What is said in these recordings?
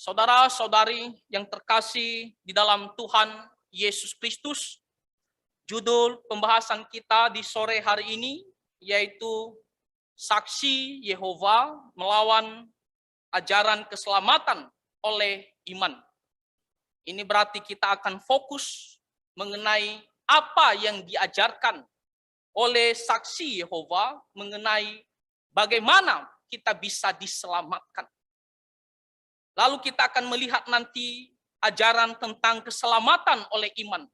Saudara-saudari yang terkasih di dalam Tuhan Yesus Kristus, judul pembahasan kita di sore hari ini yaitu Saksi Yehova melawan ajaran keselamatan oleh iman. Ini berarti kita akan fokus mengenai apa yang diajarkan oleh saksi Yehova mengenai bagaimana kita bisa diselamatkan. Lalu kita akan melihat nanti ajaran tentang keselamatan oleh iman,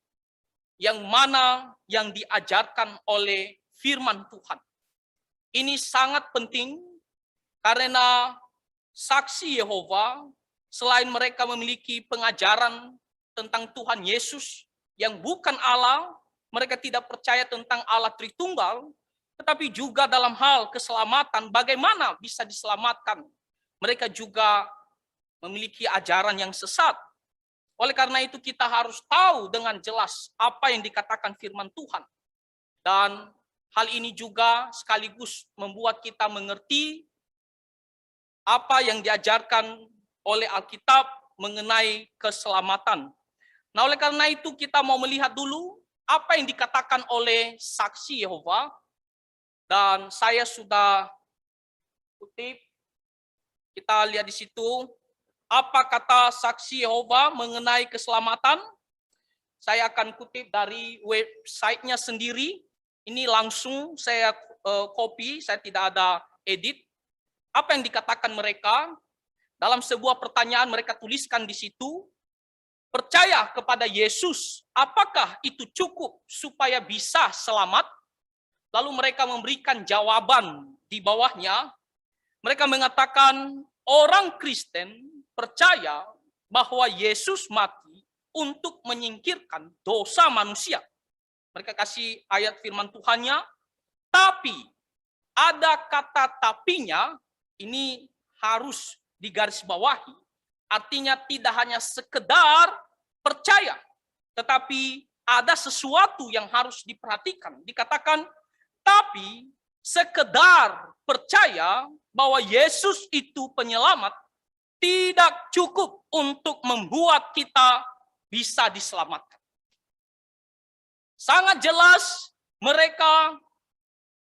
yang mana yang diajarkan oleh firman Tuhan. Ini sangat penting karena saksi Yehova, selain mereka memiliki pengajaran tentang Tuhan Yesus yang bukan Allah, mereka tidak percaya tentang Allah Tritunggal, tetapi juga dalam hal keselamatan, bagaimana bisa diselamatkan. Mereka juga memiliki ajaran yang sesat. Oleh karena itu kita harus tahu dengan jelas apa yang dikatakan firman Tuhan. Dan hal ini juga sekaligus membuat kita mengerti apa yang diajarkan oleh Alkitab mengenai keselamatan. Nah, oleh karena itu kita mau melihat dulu apa yang dikatakan oleh saksi Yehova. Dan saya sudah kutip, kita lihat di situ, apa kata saksi Yehova mengenai keselamatan. Saya akan kutip dari websitenya sendiri. Ini langsung saya copy, saya tidak ada edit. Apa yang dikatakan mereka, dalam sebuah pertanyaan mereka tuliskan di situ, percaya kepada Yesus, apakah itu cukup supaya bisa selamat? Lalu mereka memberikan jawaban di bawahnya. Mereka mengatakan orang Kristen percaya bahwa Yesus mati untuk menyingkirkan dosa manusia. Mereka kasih ayat firman Tuhannya, tapi ada kata tapinya, ini harus digarisbawahi. Artinya tidak hanya sekedar percaya, tetapi ada sesuatu yang harus diperhatikan. Dikatakan, tapi sekedar percaya bahwa Yesus itu penyelamat tidak cukup untuk membuat kita bisa diselamatkan. Sangat jelas mereka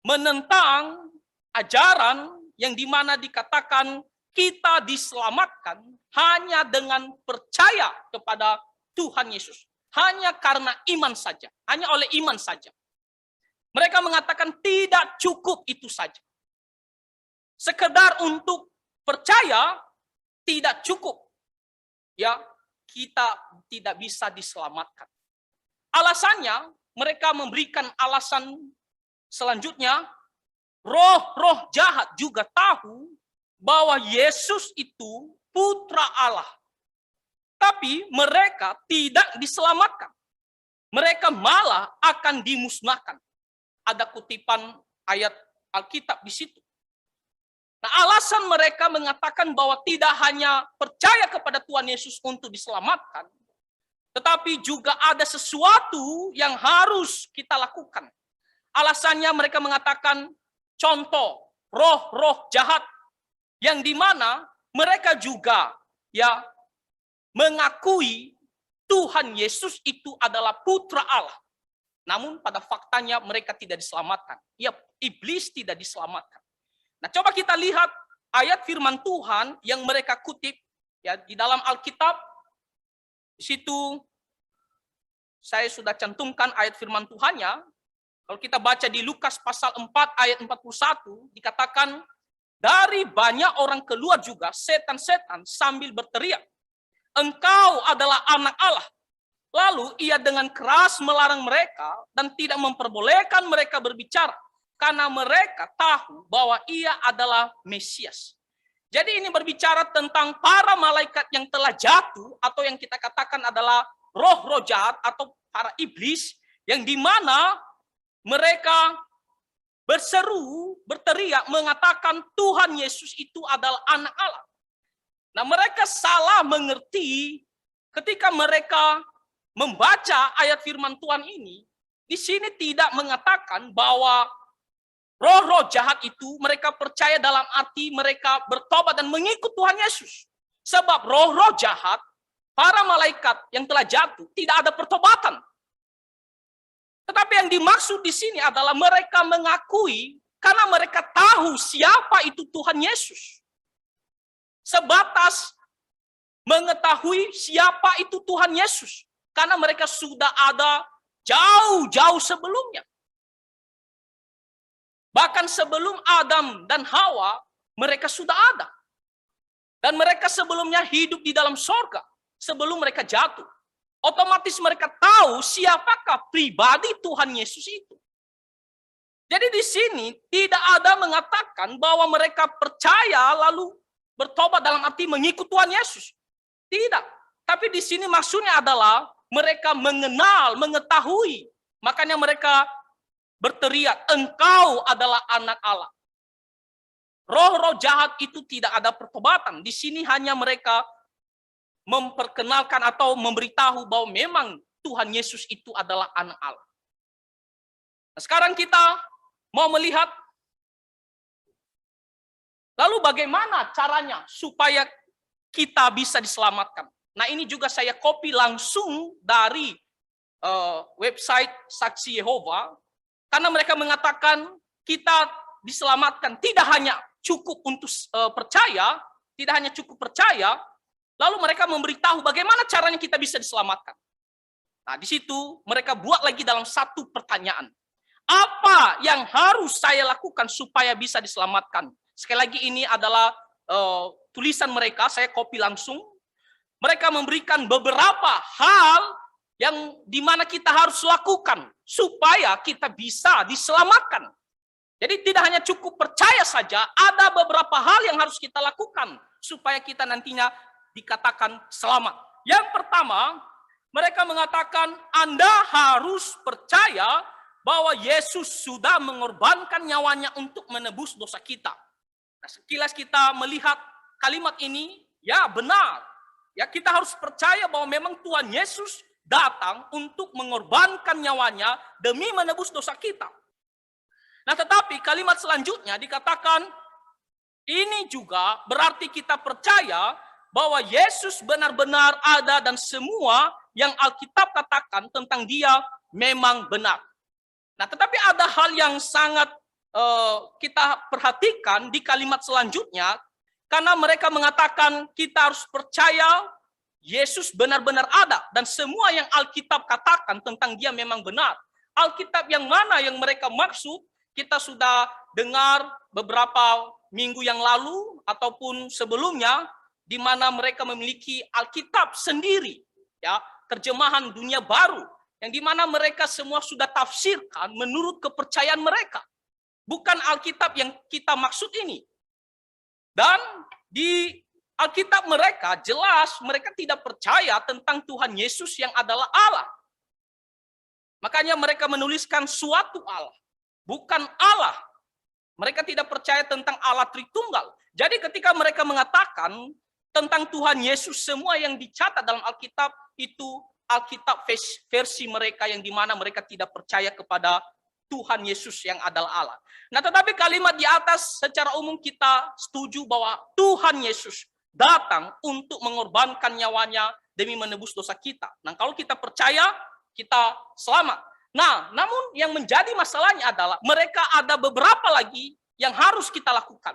menentang ajaran yang dimana dikatakan kita diselamatkan hanya dengan percaya kepada Tuhan Yesus. Hanya karena iman saja, hanya oleh iman saja. Mereka mengatakan tidak cukup itu saja. Sekedar untuk percaya tidak cukup. Ya, kita tidak bisa diselamatkan. Alasannya, mereka memberikan alasan selanjutnya, roh-roh jahat juga tahu bahwa Yesus itu putra Allah. Tapi mereka tidak diselamatkan. Mereka malah akan dimusnahkan. Ada kutipan ayat Alkitab di situ. Nah, alasan mereka mengatakan bahwa tidak hanya percaya kepada Tuhan Yesus untuk diselamatkan, tetapi juga ada sesuatu yang harus kita lakukan. Alasannya mereka mengatakan contoh roh-roh jahat yang dimana mereka juga ya mengakui Tuhan Yesus itu adalah putra Allah. Namun pada faktanya mereka tidak diselamatkan. Ya, iblis tidak diselamatkan. Nah, coba kita lihat ayat firman Tuhan yang mereka kutip ya di dalam Alkitab. Di situ saya sudah cantumkan ayat firman Tuhannya. Kalau kita baca di Lukas pasal 4 ayat 41 dikatakan dari banyak orang keluar juga setan-setan sambil berteriak, "Engkau adalah anak Allah." Lalu ia dengan keras melarang mereka dan tidak memperbolehkan mereka berbicara karena mereka tahu bahwa ia adalah Mesias. Jadi ini berbicara tentang para malaikat yang telah jatuh atau yang kita katakan adalah roh-roh jahat atau para iblis yang dimana mereka berseru, berteriak mengatakan Tuhan Yesus itu adalah anak Allah. Nah, mereka salah mengerti ketika mereka membaca ayat firman Tuhan ini, di sini tidak mengatakan bahwa roh-roh jahat itu mereka percaya dalam arti mereka bertobat dan mengikut Tuhan Yesus. Sebab roh-roh jahat, para malaikat yang telah jatuh, tidak ada pertobatan. Tetapi yang dimaksud di sini adalah mereka mengakui karena mereka tahu siapa itu Tuhan Yesus. Sebatas mengetahui siapa itu Tuhan Yesus. Karena mereka sudah ada jauh-jauh sebelumnya. Bahkan sebelum Adam dan Hawa, mereka sudah ada. Dan mereka sebelumnya hidup di dalam sorga. Sebelum mereka jatuh. Otomatis mereka tahu siapakah pribadi Tuhan Yesus itu. Jadi di sini tidak ada mengatakan bahwa mereka percaya lalu bertobat dalam arti mengikut Tuhan Yesus. Tidak. Tapi di sini maksudnya adalah mereka mengenal, mengetahui. Makanya mereka berteriak, engkau adalah anak Allah. Roh-roh jahat itu tidak ada pertobatan. Di sini hanya mereka memperkenalkan atau memberitahu bahwa memang Tuhan Yesus itu adalah anak Allah. Nah, sekarang kita mau melihat lalu bagaimana caranya supaya kita bisa diselamatkan. Nah, ini juga saya copy langsung dari website Saksi Yehova, karena mereka mengatakan kita diselamatkan tidak hanya cukup untuk percaya, tidak hanya cukup percaya, lalu mereka memberitahu bagaimana caranya kita bisa diselamatkan. Nah, di situ mereka buat lagi dalam satu pertanyaan. Apa yang harus saya lakukan supaya bisa diselamatkan? Sekali lagi ini adalah tulisan mereka, saya copy langsung. Mereka memberikan beberapa hal yang dimana kita harus lakukan supaya kita bisa diselamatkan. Jadi tidak hanya cukup percaya saja, ada beberapa hal yang harus kita lakukan supaya kita nantinya dikatakan selamat. Yang pertama, mereka mengatakan Anda harus percaya bahwa Yesus sudah mengorbankan nyawanya untuk menebus dosa kita. Nah, sekilas kita melihat kalimat ini, ya benar. Ya, kita harus percaya bahwa memang Tuhan Yesus datang untuk mengorbankan nyawanya demi menebus dosa kita. Nah, tetapi kalimat selanjutnya dikatakan ini juga berarti kita percaya bahwa Yesus benar-benar ada dan semua yang Alkitab katakan tentang dia memang benar. Nah, tetapi ada hal yang sangat kita perhatikan di kalimat selanjutnya, karena mereka mengatakan kita harus percaya Yesus benar-benar ada dan semua yang Alkitab katakan tentang dia memang benar. Alkitab yang mana yang mereka maksud, kita sudah dengar beberapa minggu yang lalu ataupun sebelumnya, di mana mereka memiliki Alkitab sendiri, ya, terjemahan dunia baru, yang di mana mereka semua sudah tafsirkan menurut kepercayaan mereka. Bukan Alkitab yang kita maksud ini. Dan di Alkitab mereka jelas mereka tidak percaya tentang Tuhan Yesus yang adalah Allah. Makanya mereka menuliskan suatu Allah, bukan Allah. Mereka tidak percaya tentang Allah Tritunggal. Jadi ketika mereka mengatakan tentang Tuhan Yesus, semua yang dicatat dalam Alkitab itu Alkitab versi mereka yang dimana mereka tidak percaya kepada Tuhan Yesus yang adalah Allah. Nah, tetapi kalimat di atas secara umum kita setuju bahwa Tuhan Yesus datang untuk mengorbankan nyawanya demi menebus dosa kita. Nah, kalau kita percaya, kita selamat. Nah, namun yang menjadi masalahnya adalah mereka ada beberapa lagi yang harus kita lakukan.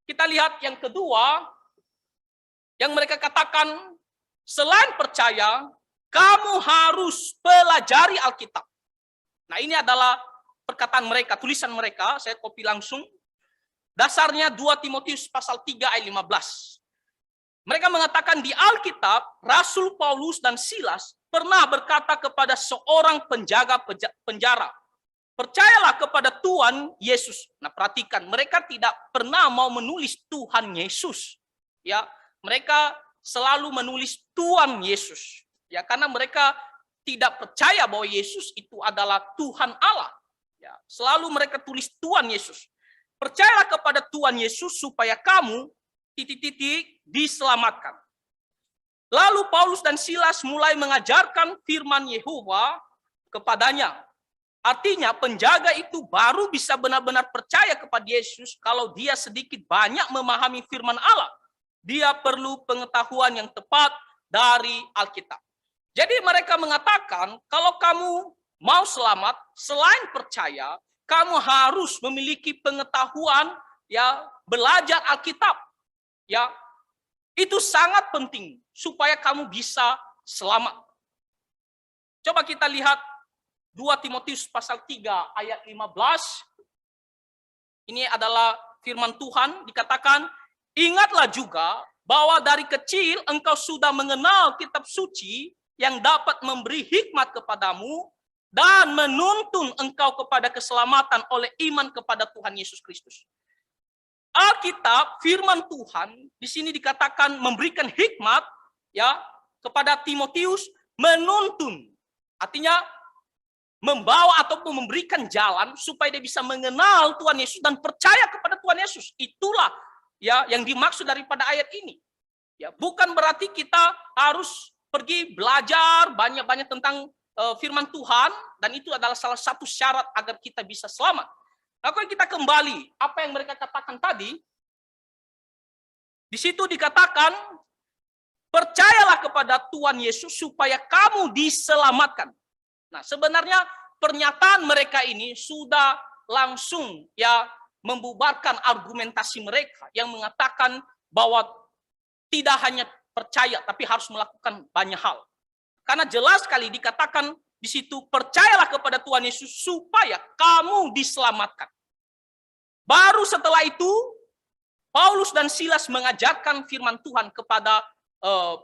Kita lihat yang kedua, yang mereka katakan, selain percaya, kamu harus pelajari Alkitab. Nah, ini adalah perkataan mereka, tulisan mereka, saya copy langsung. Dasarnya 2 Timotius pasal 3 ayat 15. Mereka mengatakan di Alkitab, Rasul Paulus dan Silas pernah berkata kepada seorang penjaga penjara, percayalah kepada Tuhan Yesus. Nah, perhatikan, mereka tidak pernah mau menulis Tuhan Yesus. Ya, mereka selalu menulis Tuhan Yesus. Ya, karena mereka tidak percaya bahwa Yesus itu adalah Tuhan Allah. Ya, selalu mereka tulis Tuhan Yesus. Percayalah kepada Tuhan Yesus supaya kamu diselamatkan. Lalu Paulus dan Silas mulai mengajarkan firman Yehova kepadanya. Artinya penjaga itu baru bisa benar-benar percaya kepada Yesus kalau dia sedikit banyak memahami firman Allah. dia perlu pengetahuan yang tepat dari Alkitab. Jadi mereka mengatakan, kalau kamu mau selamat, selain percaya, kamu harus memiliki pengetahuan, ya, belajar Alkitab. Ya, itu sangat penting supaya kamu bisa selamat. Coba kita lihat 2 Timotius pasal 3 ayat 15. Ini adalah firman Tuhan, dikatakan, ingatlah juga bahwa dari kecil engkau sudah mengenal kitab suci yang dapat memberi hikmat kepadamu dan menuntun engkau kepada keselamatan oleh iman kepada Tuhan Yesus Kristus. Alkitab, firman Tuhan, di sini dikatakan memberikan hikmat, ya, kepada Timotius, menuntun. Artinya membawa ataupun memberikan jalan supaya dia bisa mengenal Tuhan Yesus dan percaya kepada Tuhan Yesus. Itulah, ya, yang dimaksud daripada ayat ini. Ya, bukan berarti kita harus pergi belajar banyak-banyak tentang firman Tuhan, dan itu adalah salah satu syarat agar kita bisa selamat. Nah, kalau kita kembali apa yang mereka katakan tadi, di situ dikatakan, percayalah kepada Tuhan Yesus supaya kamu diselamatkan. Nah, sebenarnya pernyataan mereka ini sudah langsung, ya, membubarkan argumentasi mereka yang mengatakan bahwa tidak hanya percaya, tapi harus melakukan banyak hal. Karena jelas sekali dikatakan di situ, percayalah kepada Tuhan Yesus supaya kamu diselamatkan. Baru setelah itu, Paulus dan Silas mengajarkan firman Tuhan kepada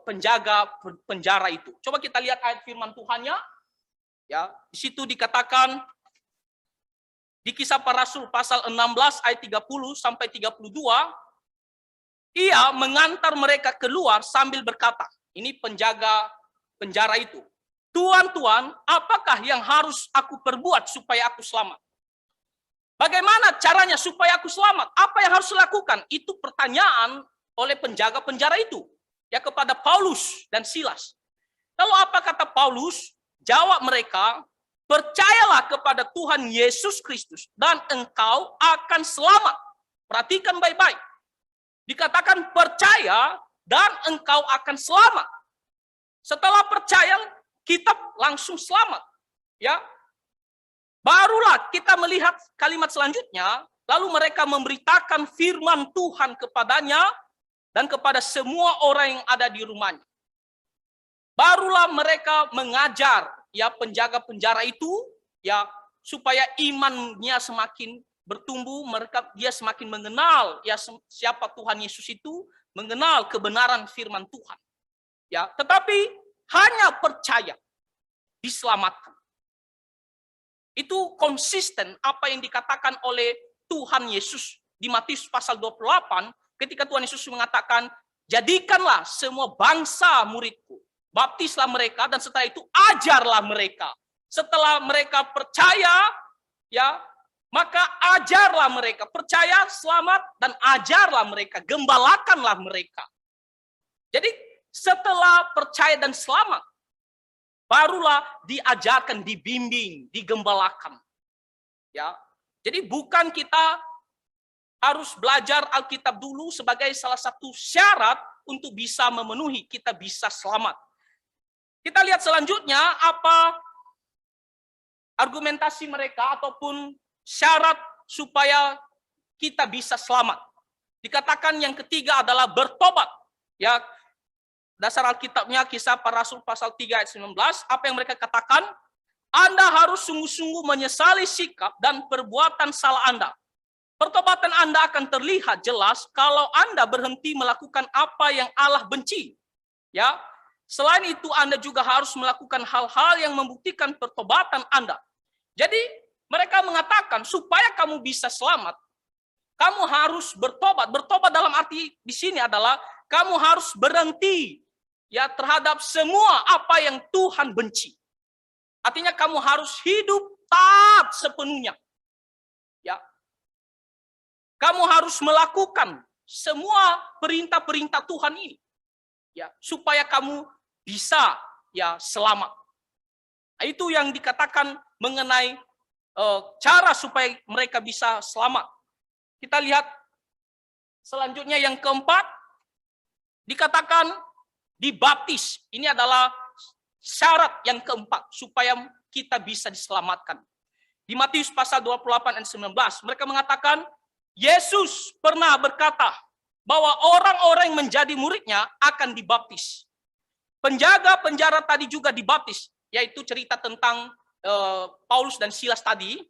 penjaga penjara itu. Coba kita lihat ayat firman Tuhannya. Ya, di situ dikatakan di Kisah Para Rasul pasal 16 ayat 30 sampai 32, ia mengantar mereka keluar sambil berkata, ini penjaga penjara itu, Tuan, apakah yang harus aku perbuat supaya aku selamat? Bagaimana caranya supaya aku selamat? Apa yang harus dilakukan? Itu pertanyaan oleh penjaga penjara itu, ya, kepada Paulus dan Silas. Lalu apa kata Paulus? Jawab mereka, percayalah kepada Tuhan Yesus Kristus dan engkau akan selamat. Perhatikan baik-baik. Dikatakan percaya dan engkau akan selamat. Setelah percaya, kita langsung selamat. Ya, barulah kita melihat kalimat selanjutnya, lalu mereka memberitakan firman Tuhan kepadanya dan kepada semua orang yang ada di rumahnya. Barulah mereka mengajar, ya, penjaga penjara itu, ya, supaya imannya semakin bertumbuh, dia semakin mengenal, ya, siapa Tuhan Yesus itu, mengenal kebenaran firman Tuhan. Ya, tetapi hanya percaya diselamatkan. Itu konsisten apa yang dikatakan oleh Tuhan Yesus di Matius pasal 28 ketika Tuhan Yesus mengatakan, jadikanlah semua bangsa muridku, baptislah mereka, dan setelah itu ajarlah mereka. Setelah mereka percaya, ya, maka ajarlah mereka. Percaya, selamat, dan ajarlah mereka. Gembalakanlah mereka. Jadi setelah percaya dan selamat, barulah diajarkan, dibimbing, digembalakan. Ya, jadi bukan kita harus belajar Alkitab dulu sebagai salah satu syarat untuk bisa memenuhi kita bisa selamat. Kita lihat selanjutnya apa argumentasi mereka ataupun syarat supaya kita bisa selamat. Dikatakan yang ketiga adalah bertobat. Ya, dasar Alkitabnya Kisah Para Rasul pasal 3 ayat 19, apa yang mereka katakan? Anda harus sungguh-sungguh menyesali sikap dan perbuatan salah Anda. Pertobatan Anda akan terlihat jelas kalau Anda berhenti melakukan apa yang Allah benci. Ya, selain itu Anda juga harus melakukan hal-hal yang membuktikan pertobatan Anda. Jadi mereka mengatakan supaya kamu bisa selamat, kamu harus bertobat. Bertobat dalam arti di sini adalah kamu harus berhenti, ya, terhadap semua apa yang Tuhan benci. Artinya kamu harus hidup taat sepenuhnya. Ya. Kamu harus melakukan semua perintah-perintah Tuhan ini. Ya, supaya kamu bisa, ya, selamat. Nah, itu yang dikatakan mengenai cara supaya mereka bisa selamat. Kita lihat selanjutnya yang keempat, Dikatakan dibaptis. Ini adalah syarat yang keempat supaya kita bisa diselamatkan. Di Matius pasal 28 ayat 19, mereka mengatakan Yesus pernah berkata bahwa orang-orang yang menjadi muridnya akan dibaptis. Penjaga penjara tadi juga dibaptis, yaitu cerita tentang Paulus dan Silas tadi.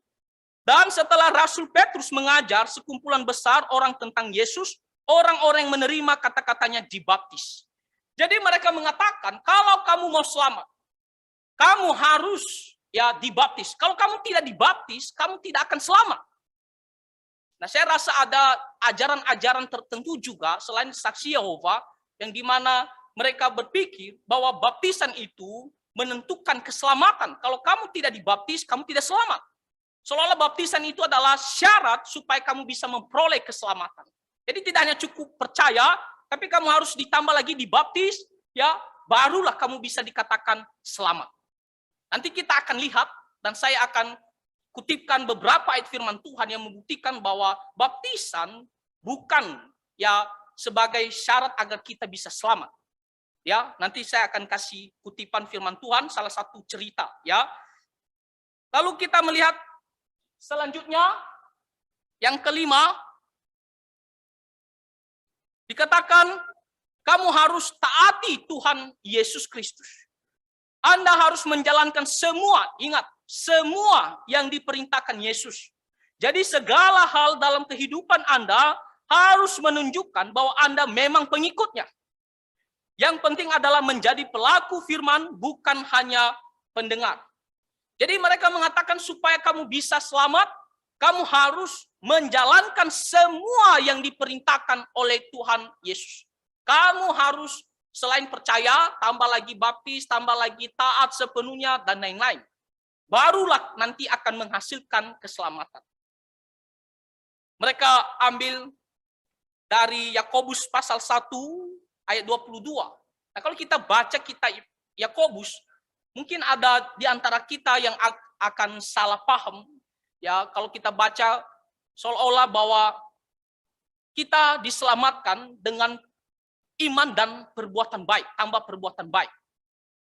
Dan setelah Rasul Petrus mengajar sekumpulan besar orang tentang Yesus, orang-orang yang menerima kata-katanya dibaptis. Jadi mereka mengatakan, kalau kamu mau selamat, kamu harus dibaptis. Kalau kamu tidak dibaptis, kamu tidak akan selamat. Nah, saya rasa ada ajaran-ajaran tertentu juga selain saksi Yehova, yang dimana mereka berpikir bahwa baptisan itu menentukan keselamatan. Kalau kamu tidak dibaptis, kamu tidak selamat. Seolah-olah baptisan itu adalah syarat supaya kamu bisa memperoleh keselamatan. Jadi tidak hanya cukup percaya, tapi kamu harus ditambah lagi dibaptis, barulah kamu bisa dikatakan selamat. Nanti kita akan lihat, dan saya akan kutipkan beberapa ayat firman Tuhan yang membuktikan bahwa baptisan bukan sebagai syarat agar kita bisa selamat. Nanti saya akan kasih kutipan firman Tuhan, salah satu cerita. Lalu kita melihat selanjutnya, yang kelima, dikatakan kamu harus taati Tuhan Yesus Kristus. Anda harus menjalankan semua, ingat, semua yang diperintahkan Yesus. Jadi segala hal dalam kehidupan Anda harus menunjukkan bahwa Anda memang pengikutnya. Yang penting adalah menjadi pelaku firman, bukan hanya pendengar. Jadi mereka mengatakan supaya kamu bisa selamat, kamu harus menjalankan semua yang diperintahkan oleh Tuhan Yesus. Kamu harus selain percaya, tambah lagi baptis, tambah lagi taat sepenuhnya, dan lain-lain. Barulah nanti akan menghasilkan keselamatan. Mereka ambil dari Yakobus pasal 1 ayat 22. Nah, kalau kita baca kitab Yakobus, mungkin ada di antara kita yang akan salah paham. Kalau kita baca seolah-olah bahwa kita diselamatkan dengan iman dan perbuatan baik, tambah perbuatan baik.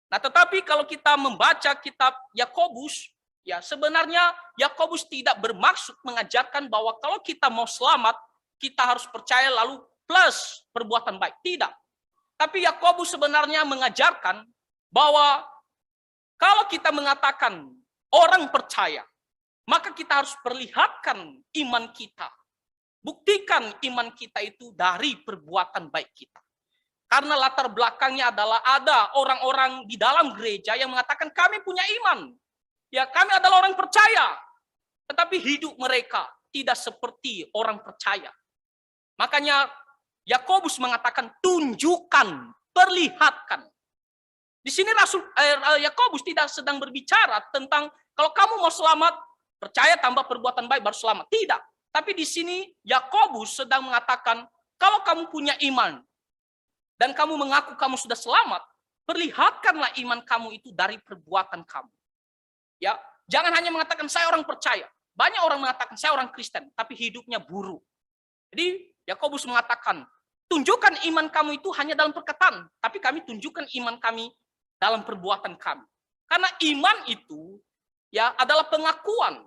Nah, tetapi kalau kita membaca kitab Yakobus, sebenarnya Yakobus tidak bermaksud mengajarkan bahwa kalau kita mau selamat, kita harus percaya lalu plus perbuatan baik. Tidak. Tapi Yakobus sebenarnya mengajarkan bahwa kalau kita mengatakan orang percaya, maka kita harus perlihatkan iman kita. Buktikan iman kita itu dari perbuatan baik kita. Karena latar belakangnya adalah ada orang-orang di dalam gereja yang mengatakan kami punya iman. Kami adalah orang percaya. Tetapi hidup mereka tidak seperti orang percaya. Makanya Yakobus mengatakan tunjukkan, perlihatkan. Di sini Yakobus tidak sedang berbicara tentang kalau kamu mau selamat, percaya tambah perbuatan baik baru selamat. Tidak. Tapi di sini Yakobus sedang mengatakan kalau kamu punya iman, dan kamu mengaku kamu sudah selamat, perlihatkanlah iman kamu itu dari perbuatan kamu. Jangan hanya mengatakan saya orang percaya. Banyak orang mengatakan saya orang Kristen, tapi hidupnya buruk. Jadi Yakobus mengatakan, tunjukkan iman kamu itu hanya dalam perkataan, tapi kami tunjukkan iman kami dalam perbuatan kami. Karena iman itu adalah pengakuan,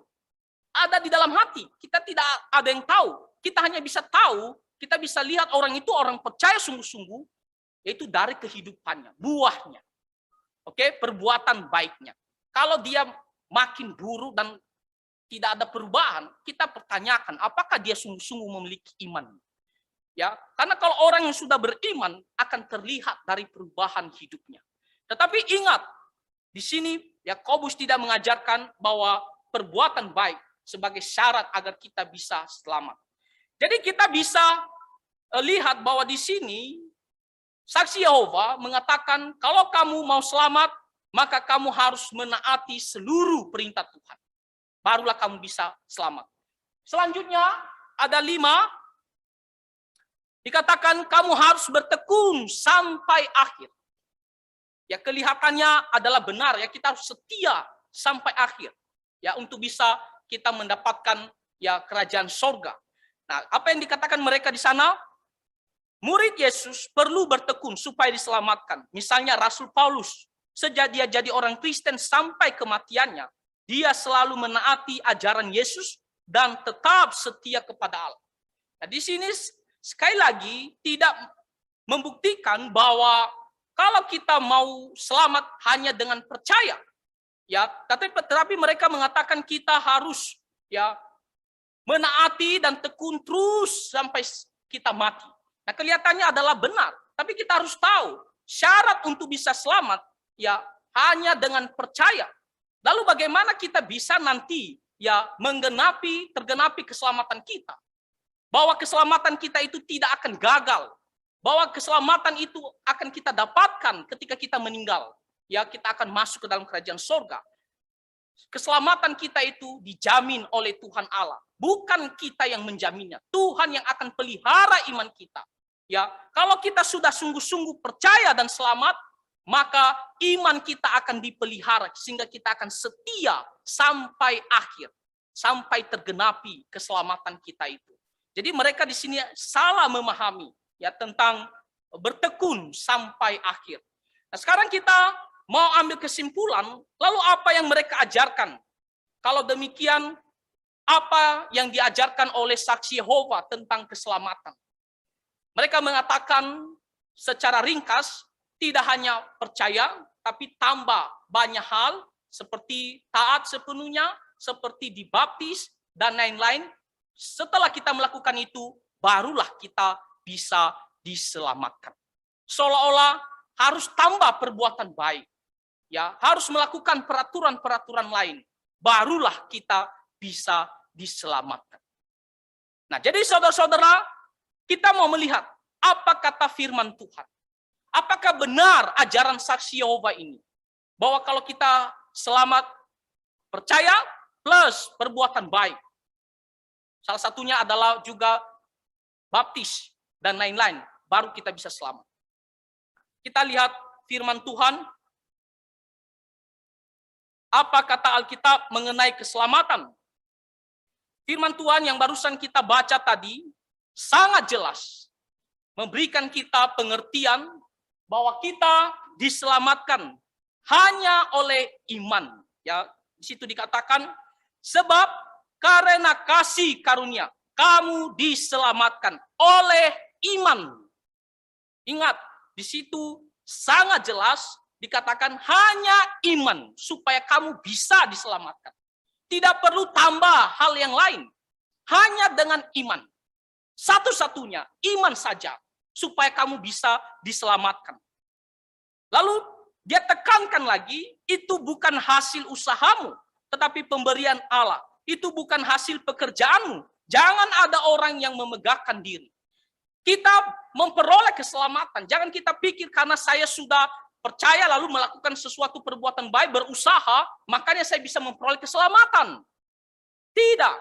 ada di dalam hati. Kita tidak ada yang tahu. Kita hanya bisa tahu, kita bisa lihat orang itu orang percaya sungguh-sungguh, yaitu dari kehidupannya, buahnya. Perbuatan baiknya. Kalau dia makin buruk dan tidak ada perubahan, kita pertanyakan apakah dia sungguh-sungguh memiliki iman. Karena kalau orang yang sudah beriman akan terlihat dari perubahan hidupnya. Tetapi ingat, di sini Yakobus tidak mengajarkan bahwa perbuatan baik sebagai syarat agar kita bisa selamat. Jadi kita bisa lihat bahwa di sini saksi Yehova mengatakan kalau kamu mau selamat, maka kamu harus menaati seluruh perintah Tuhan. Barulah kamu bisa selamat. Selanjutnya ada 5. Dikatakan kamu harus bertekun sampai akhir. Kelihatannya adalah benar, kita harus setia sampai akhir. Untuk bisa kita mendapatkan kerajaan sorga. Nah, apa yang dikatakan mereka di sana? murid Yesus perlu bertekun supaya diselamatkan. Misalnya Rasul Paulus, sejak dia jadi orang Kristen sampai kematiannya, dia selalu menaati ajaran Yesus dan tetap setia kepada Allah. Nah, di sini sekali lagi tidak membuktikan bahwa kalau kita mau selamat hanya dengan percaya, ya, tetapi mereka mengatakan kita harus ya menaati dan tekun terus sampai kita mati. Nah, kelihatannya adalah benar, tapi kita harus tahu syarat untuk bisa selamat ya hanya dengan percaya. Lalu bagaimana kita bisa nanti ya tergenapi keselamatan kita? Bahwa keselamatan kita itu tidak akan gagal. Bahwa keselamatan itu akan kita dapatkan ketika kita meninggal. Ya, kita akan masuk ke dalam kerajaan surga. Keselamatan kita itu dijamin oleh Tuhan Allah. Bukan kita yang menjaminnya. Tuhan yang akan pelihara iman kita. Ya, kalau kita sudah sungguh-sungguh percaya dan selamat, maka iman kita akan dipelihara sehingga kita akan setia sampai akhir, sampai tergenapi keselamatan kita itu. Jadi mereka di sini salah memahami ya tentang bertekun sampai akhir. Nah, sekarang kita mau ambil kesimpulan, lalu apa yang mereka ajarkan? Kalau demikian, apa yang diajarkan oleh saksi Yehova tentang keselamatan? Mereka mengatakan secara ringkas, tidak hanya percaya, tapi tambah banyak hal, seperti taat sepenuhnya, seperti dibaptis, dan lain-lain. Setelah kita melakukan itu, barulah kita bisa diselamatkan. Seolah-olah harus tambah perbuatan baik. Ya, harus melakukan peraturan-peraturan lain. Barulah kita bisa diselamatkan. Nah, jadi saudara-saudara, kita mau melihat apa kata firman Tuhan. Apakah benar ajaran saksi Yehova ini? Bahwa kalau kita selamat percaya plus perbuatan baik. Salah satunya adalah juga baptis dan lain-lain. Baru kita bisa selamat. Kita lihat firman Tuhan. Apa kata Alkitab mengenai keselamatan? Firman Tuhan yang barusan kita baca tadi sangat jelas. Memberikan kita pengertian bahwa kita diselamatkan hanya oleh iman. Ya, di situ dikatakan sebab karena kasih karunia kamu diselamatkan oleh iman. Ingat, di situ sangat jelas dikatakan hanya iman supaya kamu bisa diselamatkan. Tidak perlu tambah hal yang lain. Hanya dengan iman. Satu-satunya iman saja supaya kamu bisa diselamatkan. Lalu dia tekankan lagi, itu bukan hasil usahamu, tetapi pemberian Allah. Itu bukan hasil pekerjaanmu. Jangan ada orang yang memegahkan diri. Kita memperoleh keselamatan. Jangan kita pikir karena saya sudah percaya lalu melakukan sesuatu perbuatan baik, berusaha, makanya saya bisa memperoleh keselamatan. Tidak.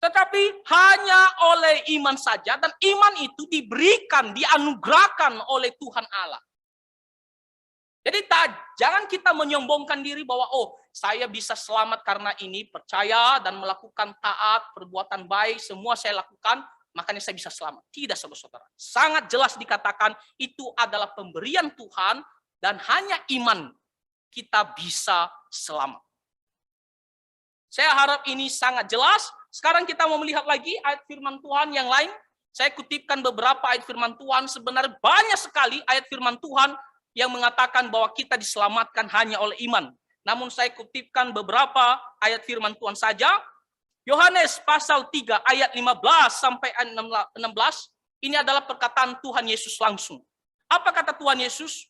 Tetapi hanya oleh iman saja, dan iman itu diberikan, dianugerahkan oleh Tuhan Allah. Jadi jangan kita menyombongkan diri bahwa saya bisa selamat karena ini percaya dan melakukan taat, perbuatan baik, semua saya lakukan, makanya saya bisa selamat. Tidak, saudara-saudara. Sangat jelas dikatakan itu adalah pemberian Tuhan dan hanya iman kita bisa selamat. Saya harap ini sangat jelas. Sekarang kita mau melihat lagi ayat firman Tuhan yang lain. Saya kutipkan beberapa ayat firman Tuhan. Sebenarnya banyak sekali ayat firman Tuhan yang mengatakan bahwa kita diselamatkan hanya oleh iman. Namun saya kutipkan beberapa ayat firman Tuhan saja. Yohanes pasal 3 ayat 15 sampai 16. Ini adalah perkataan Tuhan Yesus langsung. Apa kata Tuhan Yesus?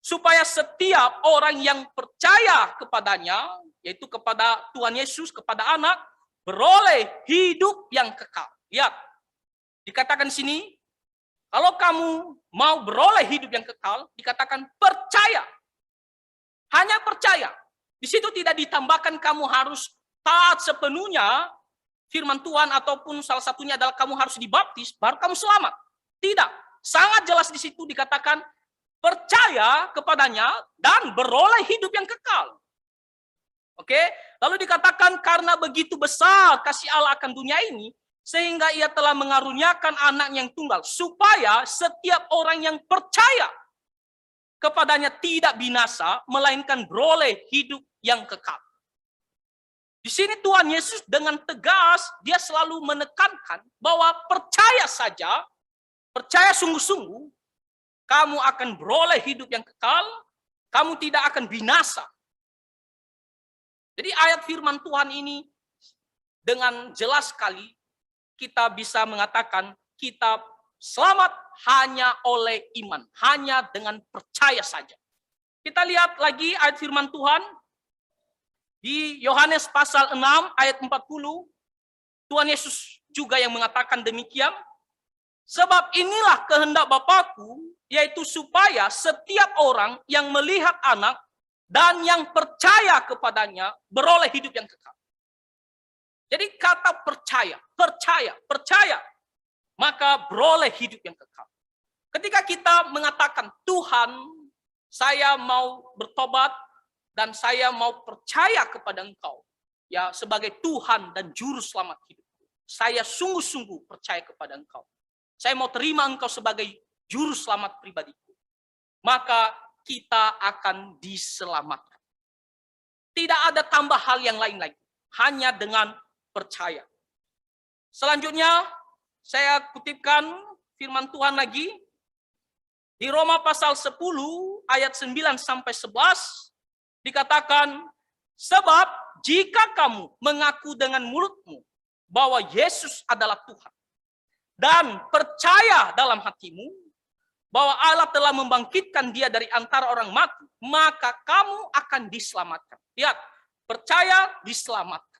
Supaya setiap orang yang percaya kepadanya, yaitu kepada Tuhan Yesus, kepada anak, beroleh hidup yang kekal. Lihat, dikatakan di sini, kalau kamu mau beroleh hidup yang kekal, dikatakan percaya. Hanya percaya. Di situ tidak ditambahkan kamu harus taat sepenuhnya firman Tuhan, ataupun salah satunya adalah kamu harus dibaptis, baru kamu selamat. Tidak. Sangat jelas di situ dikatakan percaya kepadanya dan beroleh hidup yang kekal. Oke? Lalu dikatakan karena begitu besar kasih Allah akan dunia ini, sehingga ia telah mengaruniakan anak yang tunggal, supaya setiap orang yang percaya kepadanya tidak binasa, melainkan beroleh hidup yang kekal. Di sini Tuhan Yesus dengan tegas, dia selalu menekankan bahwa percaya saja, percaya sungguh-sungguh, kamu akan beroleh hidup yang kekal, kamu tidak akan binasa. Jadi ayat firman Tuhan ini dengan jelas sekali kita bisa mengatakan kita selamat hanya oleh iman, hanya dengan percaya saja. Kita lihat lagi ayat firman Tuhan di Yohanes pasal 6 ayat 40, Tuhan Yesus juga yang mengatakan demikian, sebab inilah kehendak Bapa-Ku, yaitu supaya setiap orang yang melihat anak dan yang percaya kepadanya beroleh hidup yang kekal. Jadi kata percaya, maka beroleh hidup yang kekal. Ketika kita mengatakan, Tuhan, saya mau bertobat dan saya mau percaya kepada Engkau, ya sebagai Tuhan dan Juru Selamat hidupku. Saya sungguh-sungguh percaya kepada Engkau. Saya mau terima Engkau sebagai Juru Selamat pribadiku. Maka kita akan diselamatkan. Tidak ada tambah hal yang lain lagi. Hanya dengan percaya. Selanjutnya, saya kutipkan firman Tuhan lagi. Di Roma pasal 10 ayat 9 sampai 11 dikatakan, sebab jika kamu mengaku dengan mulutmu bahwa Yesus adalah Tuhan dan percaya dalam hatimu bahwa Allah telah membangkitkan dia dari antara orang mati, maka kamu akan diselamatkan. Lihat, percaya diselamatkan.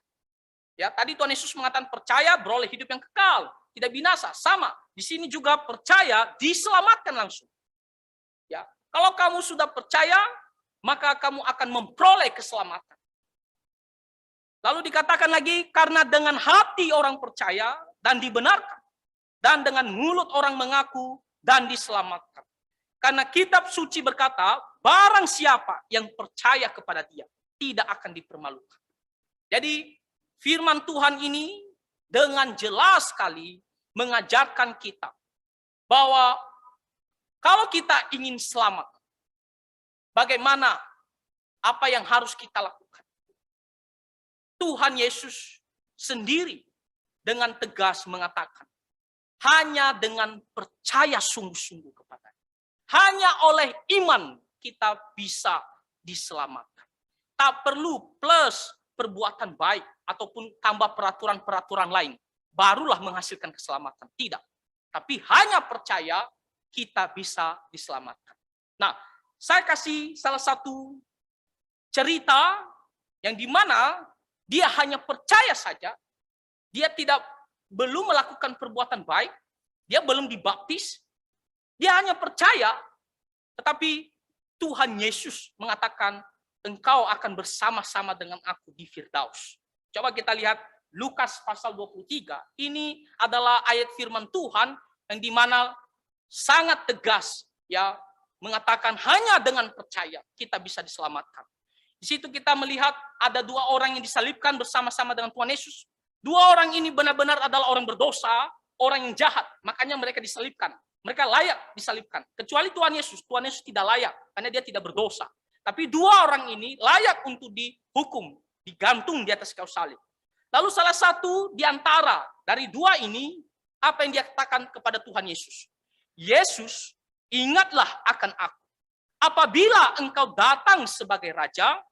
Ya, tadi Tuhan Yesus mengatakan percaya beroleh hidup yang kekal, tidak binasa. Sama, di sini juga percaya diselamatkan langsung. Ya, kalau kamu sudah percaya, maka kamu akan memperoleh keselamatan. Lalu dikatakan lagi, karena dengan hati orang percaya dan dibenarkan, dan dengan mulut orang mengaku dan diselamatkan. Karena kitab suci berkata, barang siapa yang percaya kepada dia, tidak akan dipermalukan. Jadi, firman Tuhan ini dengan jelas sekali mengajarkan kita bahwa kalau kita ingin selamat, bagaimana, apa yang harus kita lakukan? Tuhan Yesus sendiri dengan tegas mengatakan, hanya dengan percaya sungguh-sungguh kepadanya. Hanya oleh iman kita bisa diselamatkan. Tak perlu plus perbuatan baik ataupun tambah peraturan-peraturan lain, barulah menghasilkan keselamatan. Tidak. Tapi hanya percaya kita bisa diselamatkan. Nah, saya kasih salah satu cerita yang dimana dia hanya percaya saja, dia belum melakukan perbuatan baik, dia belum dibaptis, dia hanya percaya, tetapi Tuhan Yesus mengatakan, engkau akan bersama-sama dengan aku di Firdaus. Coba kita lihat Lukas pasal 23. Ini adalah ayat firman Tuhan yang dimana sangat tegas, ya, mengatakan hanya dengan percaya kita bisa diselamatkan. Di situ kita melihat ada dua orang yang disalibkan bersama-sama dengan Tuhan Yesus. Dua orang ini benar-benar adalah orang berdosa, orang yang jahat. Makanya mereka disalibkan. Mereka layak disalibkan. Kecuali Tuhan Yesus tidak layak karena dia tidak berdosa. Tapi dua orang ini layak untuk dihukum, digantung di atas kayu salib. Lalu salah satu di antara dari dua ini, apa yang dia katakan kepada Tuhan Yesus? Yesus, ingatlah akan aku. Apabila engkau datang sebagai raja,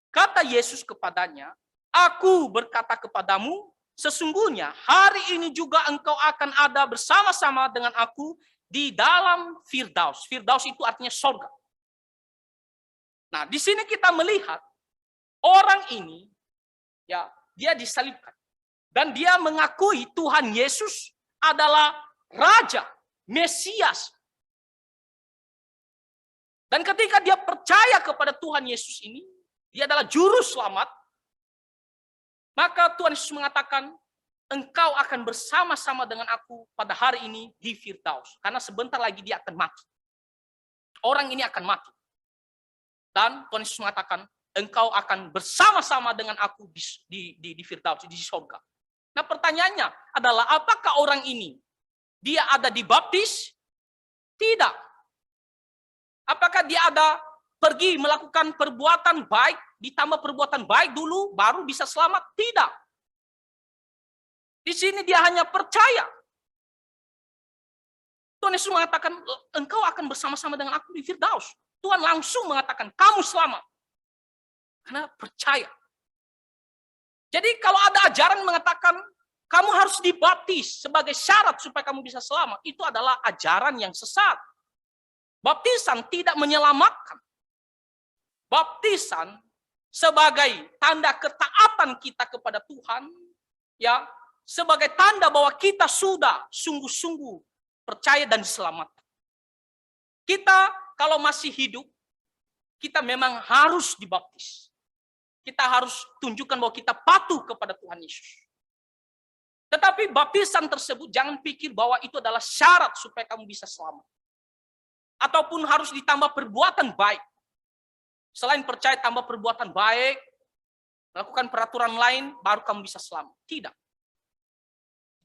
kata Yesus kepadanya, aku berkata kepadamu, sesungguhnya hari ini juga engkau akan ada bersama-sama dengan aku di dalam Firdaus. Firdaus itu artinya sorga. Nah, di sini kita melihat orang ini, ya, dia disalibkan dan dia mengakui Tuhan Yesus adalah Raja, Mesias. Dan ketika dia percaya kepada Tuhan Yesus ini, dia adalah Juru Selamat, maka Tuhan Yesus mengatakan, engkau akan bersama-sama dengan aku pada hari ini di Firdaus. Karena sebentar lagi dia akan mati. Orang ini akan mati. Dan Tuhan Yesus mengatakan, engkau akan bersama-sama dengan aku di Firdaus, di surga. Nah, pertanyaannya adalah apakah orang ini dia ada dibaptis? Tidak. Apakah dia ada pergi melakukan perbuatan baik, ditambah perbuatan baik dulu baru bisa selamat? Tidak. Di sini dia hanya percaya. Tuhan Yesus mengatakan, engkau akan bersama-sama dengan aku di Firdaus. Tuhan langsung mengatakan, kamu selamat. Karena percaya. Jadi kalau ada ajaran mengatakan, kamu harus dibaptis sebagai syarat supaya kamu bisa selamat, itu adalah ajaran yang sesat. Baptisan tidak menyelamatkan. Baptisan sebagai tanda ketaatan kita kepada Tuhan, ya, sebagai tanda bahwa kita sudah sungguh-sungguh percaya dan diselamatkan. Kita kalau masih hidup, kita memang harus dibaptis. Kita harus tunjukkan bahwa kita patuh kepada Tuhan Yesus. Tetapi baptisan tersebut jangan pikir bahwa itu adalah syarat supaya kamu bisa selamat. Ataupun harus ditambah perbuatan baik. Selain percaya tambah perbuatan baik, melakukan peraturan lain, baru kamu bisa selamat. Tidak.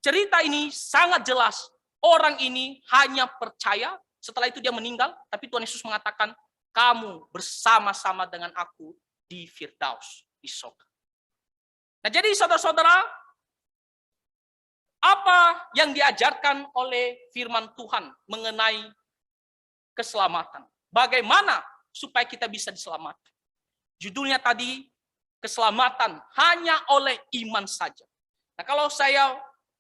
Cerita ini sangat jelas. Orang ini hanya percaya, setelah itu dia meninggal, tapi Tuhan Yesus mengatakan, kamu bersama-sama dengan aku di Firdaus, di surga. Nah, jadi saudara-saudara, apa yang diajarkan oleh firman Tuhan mengenai keselamatan? Bagaimana supaya kita bisa diselamatkan? Judulnya tadi, keselamatan hanya oleh iman saja. Nah, kalau saya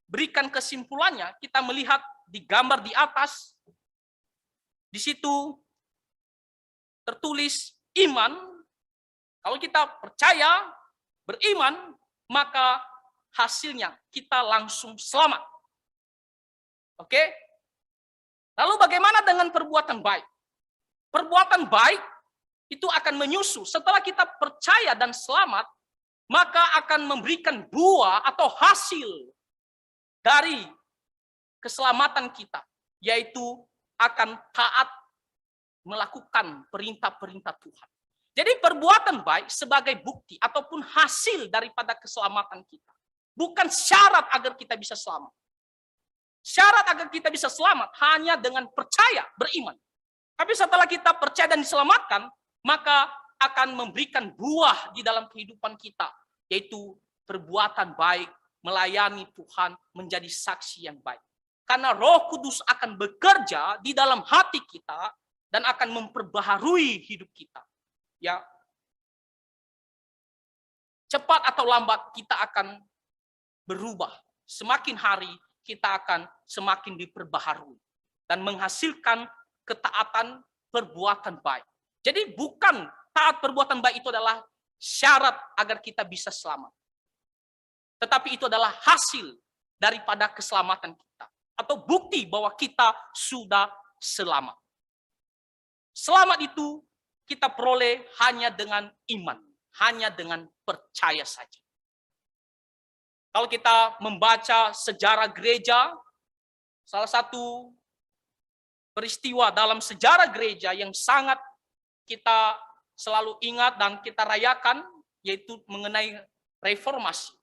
berikan kesimpulannya, kita melihat di gambar di atas, di situ tertulis iman. Kalau kita percaya, beriman, maka hasilnya kita langsung selamat. Oke? Lalu bagaimana dengan perbuatan baik? Perbuatan baik itu akan menyusul. Setelah kita percaya dan selamat, maka akan memberikan buah atau hasil dari keselamatan kita, yaitu akan taat melakukan perintah-perintah Tuhan. Jadi perbuatan baik sebagai bukti ataupun hasil daripada keselamatan kita. Bukan syarat agar kita bisa selamat. Syarat agar kita bisa selamat hanya dengan percaya, beriman. Tapi setelah kita percaya dan diselamatkan, maka akan memberikan buah di dalam kehidupan kita, yaitu perbuatan baik, melayani Tuhan, menjadi saksi yang baik. Karena Roh Kudus akan bekerja di dalam hati kita dan akan memperbaharui hidup kita. Ya, cepat atau lambat kita akan berubah. Semakin hari kita akan semakin diperbaharui dan menghasilkan ketaatan perbuatan baik. Jadi bukan taat perbuatan baik itu adalah syarat agar kita bisa selamat. Tetapi itu adalah hasil daripada keselamatan kita. Atau bukti bahwa kita sudah selamat. Selamat itu kita peroleh hanya dengan iman. Hanya dengan percaya saja. Kalau kita membaca sejarah gereja, salah satu peristiwa dalam sejarah gereja yang sangat kita selalu ingat dan kita rayakan, yaitu mengenai reformasi.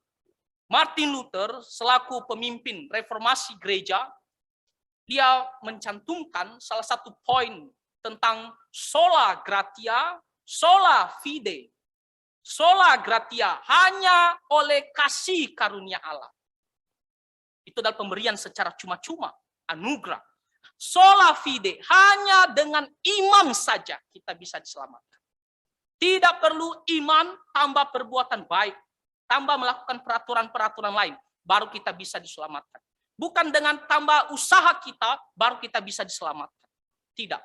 Martin Luther selaku pemimpin reformasi gereja, dia mencantumkan salah satu poin tentang sola gratia, sola fide. Sola gratia hanya oleh kasih karunia Allah. Itu adalah pemberian secara cuma-cuma, anugerah. Sola fide, hanya dengan iman saja kita bisa diselamatkan. Tidak perlu iman tambah perbuatan baik, tambah melakukan peraturan-peraturan lain, baru kita bisa diselamatkan. Bukan dengan tambah usaha kita, baru kita bisa diselamatkan. Tidak.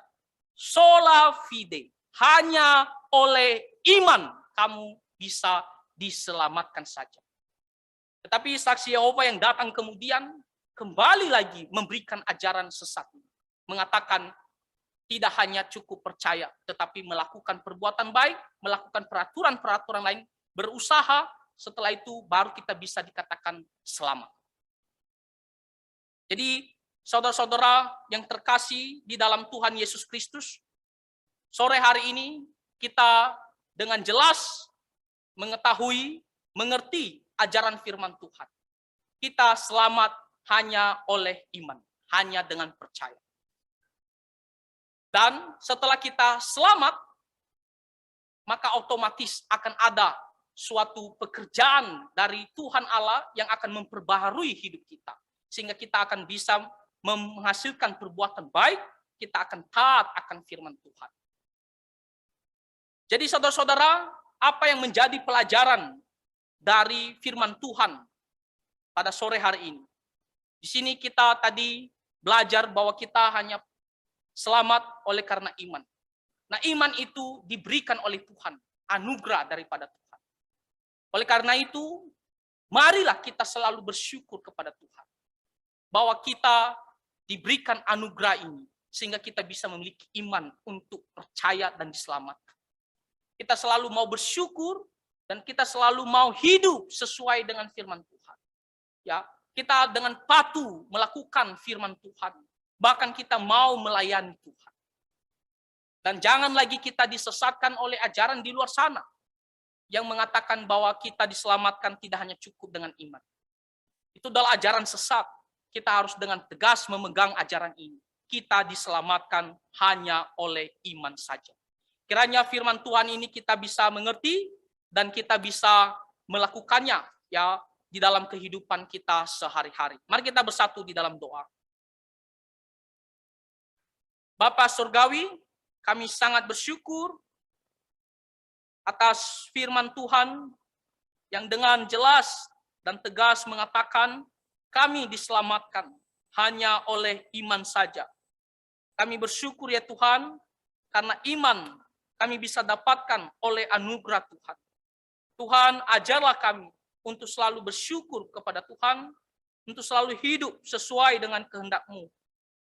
Sola fide, hanya oleh iman kamu bisa diselamatkan saja. Tetapi saksi Yehova yang datang kemudian, kembali lagi memberikan ajaran sesat. Mengatakan, tidak hanya cukup percaya, tetapi melakukan perbuatan baik, melakukan peraturan-peraturan lain, berusaha, setelah itu baru kita bisa dikatakan selamat. Jadi, saudara-saudara yang terkasih di dalam Tuhan Yesus Kristus, sore hari ini kita dengan jelas mengetahui, mengerti ajaran firman Tuhan. kita selamat hanya oleh iman, hanya dengan percaya. Dan setelah kita selamat, maka otomatis akan ada suatu pekerjaan dari Tuhan Allah yang akan memperbaharui hidup kita. Sehingga kita akan bisa menghasilkan perbuatan baik, kita akan taat akan firman Tuhan. Jadi saudara-saudara, apa yang menjadi pelajaran dari firman Tuhan pada sore hari ini? Di sini kita tadi belajar bahwa kita hanya selamat oleh karena iman. Nah, iman itu diberikan oleh Tuhan, anugerah daripada Tuhan. Oleh karena itu, marilah kita selalu bersyukur kepada Tuhan bahwa kita diberikan anugerah ini sehingga kita bisa memiliki iman untuk percaya dan diselamatkan. Kita selalu mau bersyukur dan kita selalu mau hidup sesuai dengan firman Tuhan. Ya, kita dengan patuh melakukan firman Tuhan. Bahkan kita mau melayani Tuhan. Dan jangan lagi kita disesatkan oleh ajaran di luar sana yang mengatakan bahwa kita diselamatkan tidak hanya cukup dengan iman. Itu adalah ajaran sesat. Kita harus dengan tegas memegang ajaran ini. Kita diselamatkan hanya oleh iman saja. Kiranya firman Tuhan ini kita bisa mengerti dan kita bisa melakukannya ya di dalam kehidupan kita sehari-hari. Mari kita bersatu di dalam doa. Bapa Surgawi, kami sangat bersyukur atas firman Tuhan yang dengan jelas dan tegas mengatakan kami diselamatkan hanya oleh iman saja. Kami bersyukur ya Tuhan, karena iman kami bisa dapatkan oleh anugerah Tuhan. Tuhan, ajarlah kami untuk selalu bersyukur kepada Tuhan, untuk selalu hidup sesuai dengan kehendak-Mu.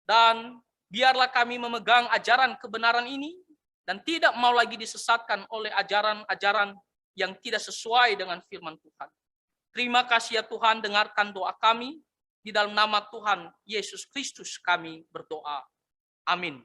Dan biarlah kami memegang ajaran kebenaran ini, dan tidak mau lagi disesatkan oleh ajaran-ajaran yang tidak sesuai dengan firman Tuhan. Terima kasih ya Tuhan, dengarkan doa kami. Di dalam nama Tuhan Yesus Kristus kami berdoa. Amin.